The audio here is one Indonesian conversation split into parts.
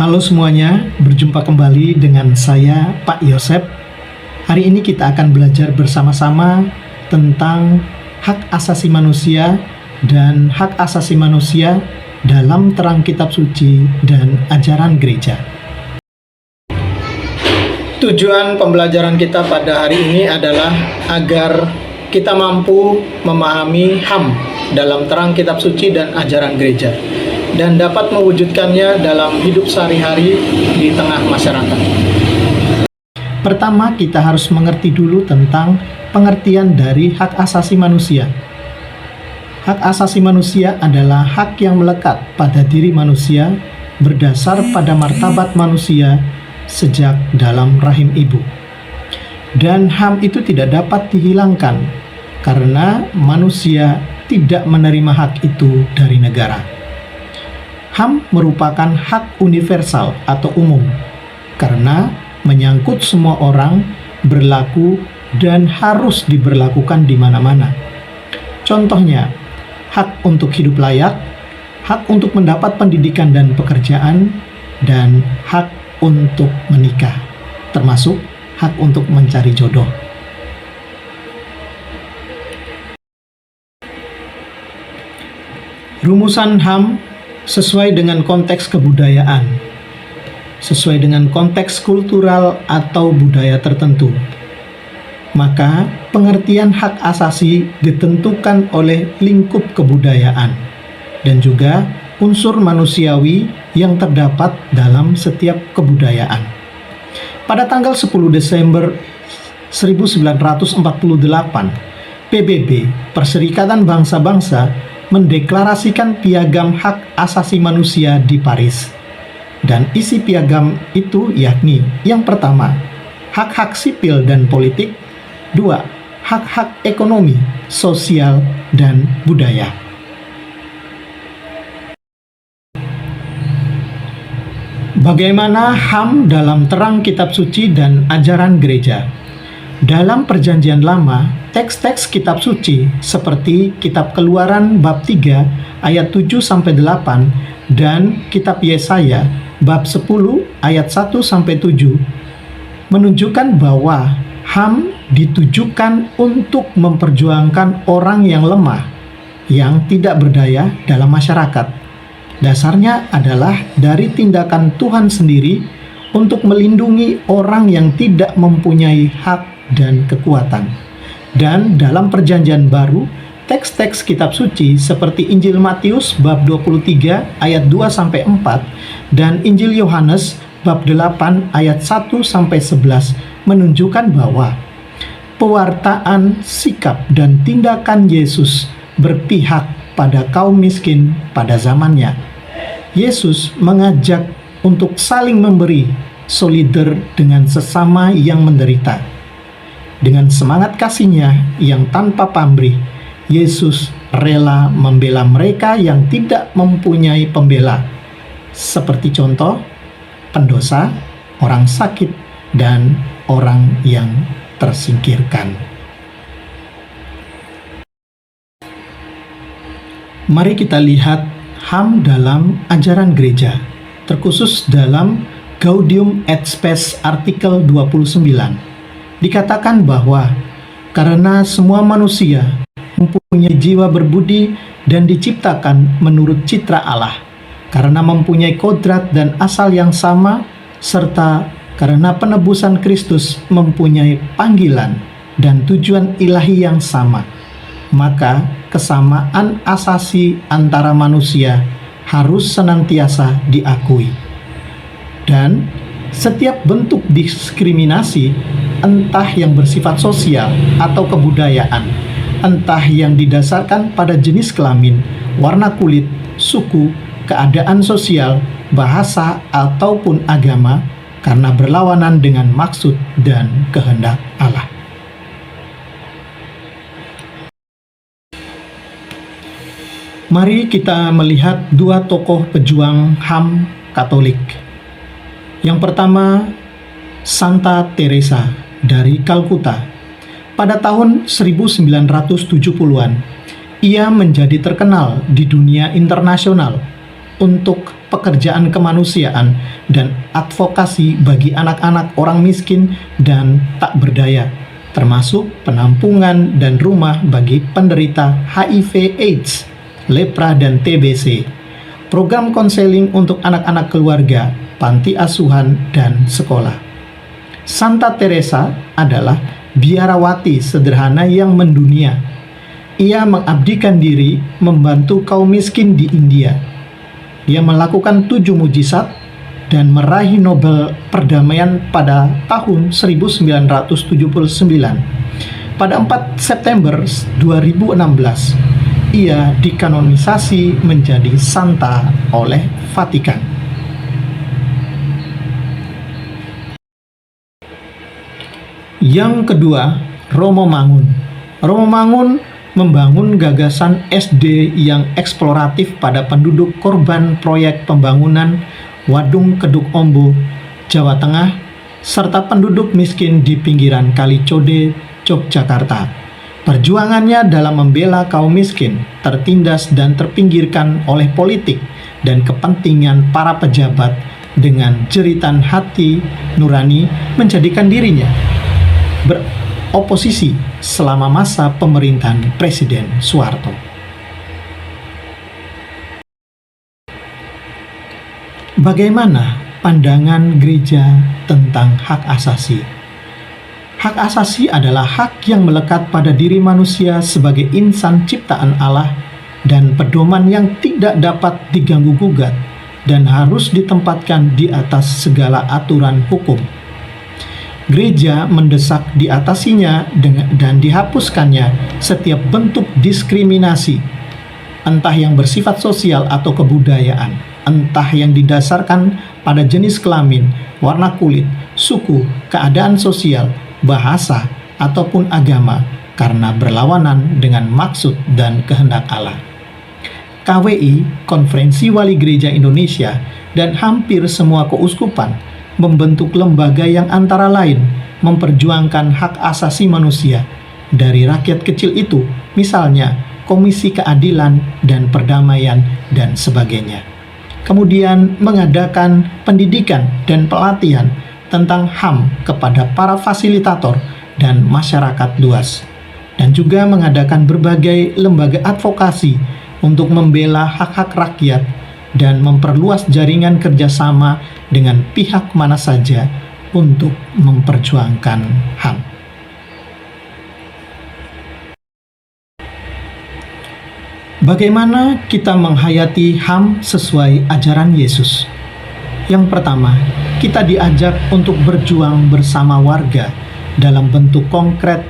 Halo semuanya, berjumpa kembali dengan saya Pak Yosep. Hari ini kita akan belajar bersama-sama tentang hak asasi manusia dan hak asasi manusia dalam terang kitab suci dan ajaran gereja. Tujuan pembelajaran kita pada hari ini adalah agar kita mampu memahami HAM dalam terang kitab suci dan ajaran gereja, dan dapat mewujudkannya dalam hidup sehari-hari di tengah masyarakat. Pertama, kita harus mengerti dulu tentang pengertian dari hak asasi manusia. Hak asasi manusia adalah hak yang melekat pada diri manusia berdasar pada martabat manusia sejak dalam rahim ibu. Dan HAM itu tidak dapat dihilangkan karena manusia tidak menerima hak itu dari negara. HAM merupakan hak universal atau umum karena menyangkut semua orang, berlaku dan harus diberlakukan di mana-mana. Contohnya, hak untuk hidup layak, hak untuk mendapat pendidikan dan pekerjaan, dan hak untuk menikah, termasuk hak untuk mencari jodoh. Rumusan HAM sesuai dengan konteks kebudayaan, sesuai dengan konteks kultural atau budaya tertentu. Maka, pengertian hak asasi ditentukan oleh lingkup kebudayaan dan juga unsur manusiawi yang terdapat dalam setiap kebudayaan. Pada tanggal 10 Desember 1948, PBB, Perserikatan Bangsa-Bangsa, mendeklarasikan piagam hak asasi manusia di Paris. Dan isi piagam itu yakni, yang pertama, hak-hak sipil dan politik, dua, hak-hak ekonomi, sosial, dan budaya. Bagaimana HAM dalam terang kitab suci dan ajaran gereja? Dalam Perjanjian Lama, teks-teks kitab suci seperti Kitab Keluaran bab 3 ayat 7-8 dan Kitab Yesaya bab 10 ayat 1-7 menunjukkan bahwa HAM ditujukan untuk memperjuangkan orang yang lemah, yang tidak berdaya dalam masyarakat. Dasarnya adalah dari tindakan Tuhan sendiri untuk melindungi orang yang tidak mempunyai hak dan kekuatan. Dan dalam Perjanjian Baru, teks-teks kitab suci seperti Injil Matius bab 23 ayat 2-4 dan Injil Yohanes bab 8 ayat 1-11 menunjukkan bahwa pewartaan sikap dan tindakan Yesus berpihak pada kaum miskin pada zamannya. Yesus mengajak untuk saling memberi, solider dengan sesama yang menderita. Dengan semangat kasih-Nya yang tanpa pamrih, Yesus rela membela mereka yang tidak mempunyai pembela, seperti contoh pendosa, orang sakit, dan orang yang tersingkirkan. Mari kita lihat HAM dalam ajaran gereja, terkhusus dalam Gaudium et Spes artikel 29. Dikatakan bahwa karena semua manusia mempunyai jiwa berbudi dan diciptakan menurut citra Allah, karena mempunyai kodrat dan asal yang sama, serta karena penebusan Kristus mempunyai panggilan dan tujuan ilahi yang sama, maka kesamaan asasi antara manusia harus senantiasa diakui. Dan setiap bentuk diskriminasi, entah yang bersifat sosial atau kebudayaan, entah yang didasarkan pada jenis kelamin, warna kulit, suku, keadaan sosial, bahasa, ataupun agama, karena berlawanan dengan maksud dan kehendak Allah. Mari kita melihat dua tokoh pejuang HAM Katolik. Yang pertama, Santa Teresa dari Kalkuta. Pada tahun 1970-an, ia menjadi terkenal di dunia internasional untuk pekerjaan kemanusiaan dan advokasi bagi anak-anak orang miskin dan tak berdaya, termasuk penampungan dan rumah bagi penderita HIV/AIDS, lepra dan TBC, program konseling untuk anak-anak keluarga, panti asuhan, dan sekolah. Santa Teresa adalah biarawati sederhana yang mendunia. Ia mengabdikan diri membantu kaum miskin di India. Ia melakukan 7 mujizat dan meraih Nobel Perdamaian pada tahun 1979. Pada 4 September 2016, ia dikanonisasi menjadi santa oleh Vatikan. Yang kedua, Romo Mangun. Romo Mangun membangun gagasan SD yang eksploratif pada penduduk korban proyek pembangunan Wadung Keduk Ombo, Jawa Tengah, serta penduduk miskin di pinggiran Kali Code, Yogyakarta. Perjuangannya dalam membela kaum miskin, tertindas dan terpinggirkan oleh politik dan kepentingan para pejabat dengan jeritan hati nurani menjadikan dirinya beroposisi selama masa pemerintahan Presiden Soeharto. Bagaimana pandangan gereja tentang hak asasi? Hak asasi adalah hak yang melekat pada diri manusia sebagai insan ciptaan Allah dan pedoman yang tidak dapat diganggu-gugat dan harus ditempatkan di atas segala aturan hukum. Gereja mendesak diatasinya dan dihapuskannya setiap bentuk diskriminasi, entah yang bersifat sosial atau kebudayaan, entah yang didasarkan pada jenis kelamin, warna kulit, suku, keadaan sosial, bahasa, ataupun agama, karena berlawanan dengan maksud dan kehendak Allah. KWI, Konferensi Wali Gereja Indonesia, dan hampir semua keuskupan membentuk lembaga yang antara lain memperjuangkan hak asasi manusia dari rakyat kecil itu, misalnya Komisi Keadilan dan Perdamaian dan sebagainya. Kemudian mengadakan pendidikan dan pelatihan tentang HAM kepada para fasilitator dan masyarakat luas, dan juga mengadakan berbagai lembaga advokasi untuk membela hak-hak rakyat dan memperluas jaringan kerjasama dengan pihak mana saja untuk memperjuangkan HAM. Bagaimana kita menghayati HAM sesuai ajaran Yesus? Yang pertama, kita diajak untuk berjuang bersama warga dalam bentuk konkret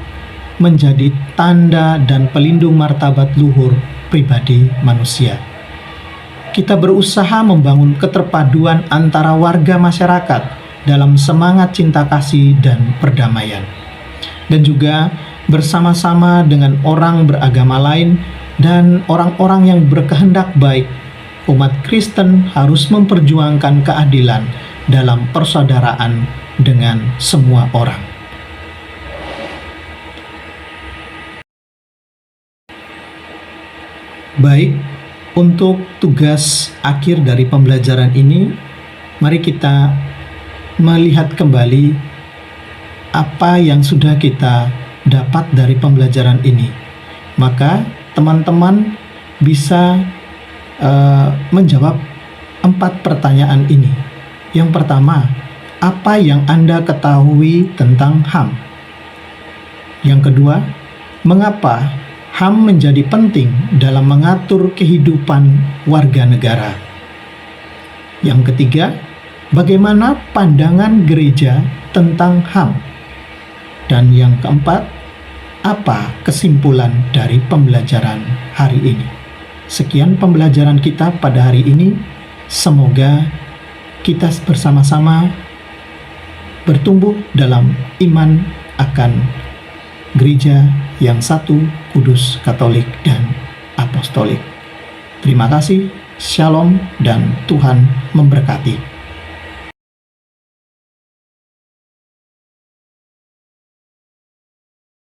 menjadi tanda dan pelindung martabat luhur pribadi manusia. Kita berusaha membangun keterpaduan antara warga masyarakat dalam semangat cinta kasih dan perdamaian, dan juga bersama-sama dengan orang beragama lain dan orang-orang yang berkehendak baik. Umat Kristen harus memperjuangkan keadilan dalam persaudaraan dengan semua orang. Baik, untuk tugas akhir dari pembelajaran ini, mari kita melihat kembali apa yang sudah kita dapat dari pembelajaran ini. Maka teman-teman bisa menjawab 4 pertanyaan ini. Yang pertama, apa yang Anda ketahui tentang HAM? Yang kedua, mengapa HAM menjadi penting dalam mengatur kehidupan warga negara? Yang ketiga, bagaimana pandangan gereja tentang HAM? Dan yang keempat, apa kesimpulan dari pembelajaran hari ini? Sekian pembelajaran kita pada hari ini. Semoga kita bersama-sama bertumbuh dalam iman akan gereja yang satu, kudus, katolik, dan apostolik. Terima kasih, shalom, dan Tuhan memberkati.